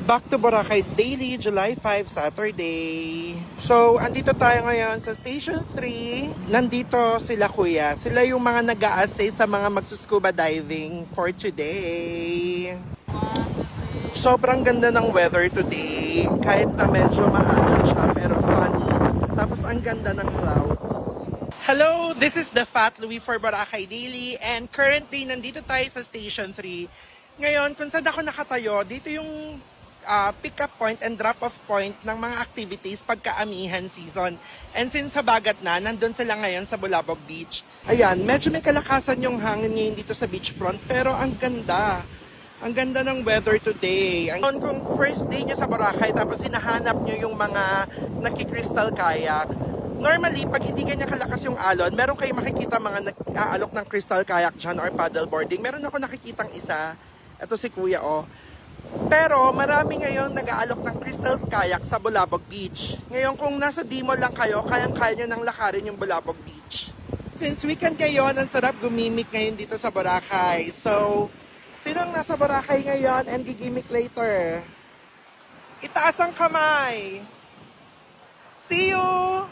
Back to Boracay Daily, July 5, Saturday. So, andito tayo ngayon sa Station 3. Nandito sila kuya. Sila yung mga nag-a-assist sa mga magsuscuba diving for today. Sobrang ganda ng weather today. Kahit na medyo maalan siya, pero sunny. Tapos ang ganda ng clouds. Hello, this is the Fat Louie for Boracay Daily. And currently, nandito tayo sa Station 3. Ngayon, kung saan ako nakatayo, dito yung pick-up point and drop-off point ng mga activities pagka-amihan season. And since sa Bagat na, nandun sila ngayon sa Bulabog Beach. Ayan, medyo may kalakasan yung hangin ngayon dito sa beachfront, pero ang ganda. Ang ganda ng weather today. Kung first day nyo sa Boracay, tapos hinahanap nyo yung mga naki-crystal kayak, normally, pag hindi ganyan kalakas yung alon, meron kayong makikita mga nag-aalok ng crystal kayak dyan or paddleboarding. Meron ako nakikitang isa. Ito si Kuya, oh. Pero marami ngayon nag-aalok ng crystal kayak sa Bulabog Beach. Ngayon kung nasa Dimol lang kayo, kayang-kaya nyo nang lakarin yung Bulabog Beach. Since weekend ngayon, ang sarap gumimik ngayon dito sa Boracay. So, sinong nasa Boracay ngayon and gigimik later? Itaas ang kamay! See you!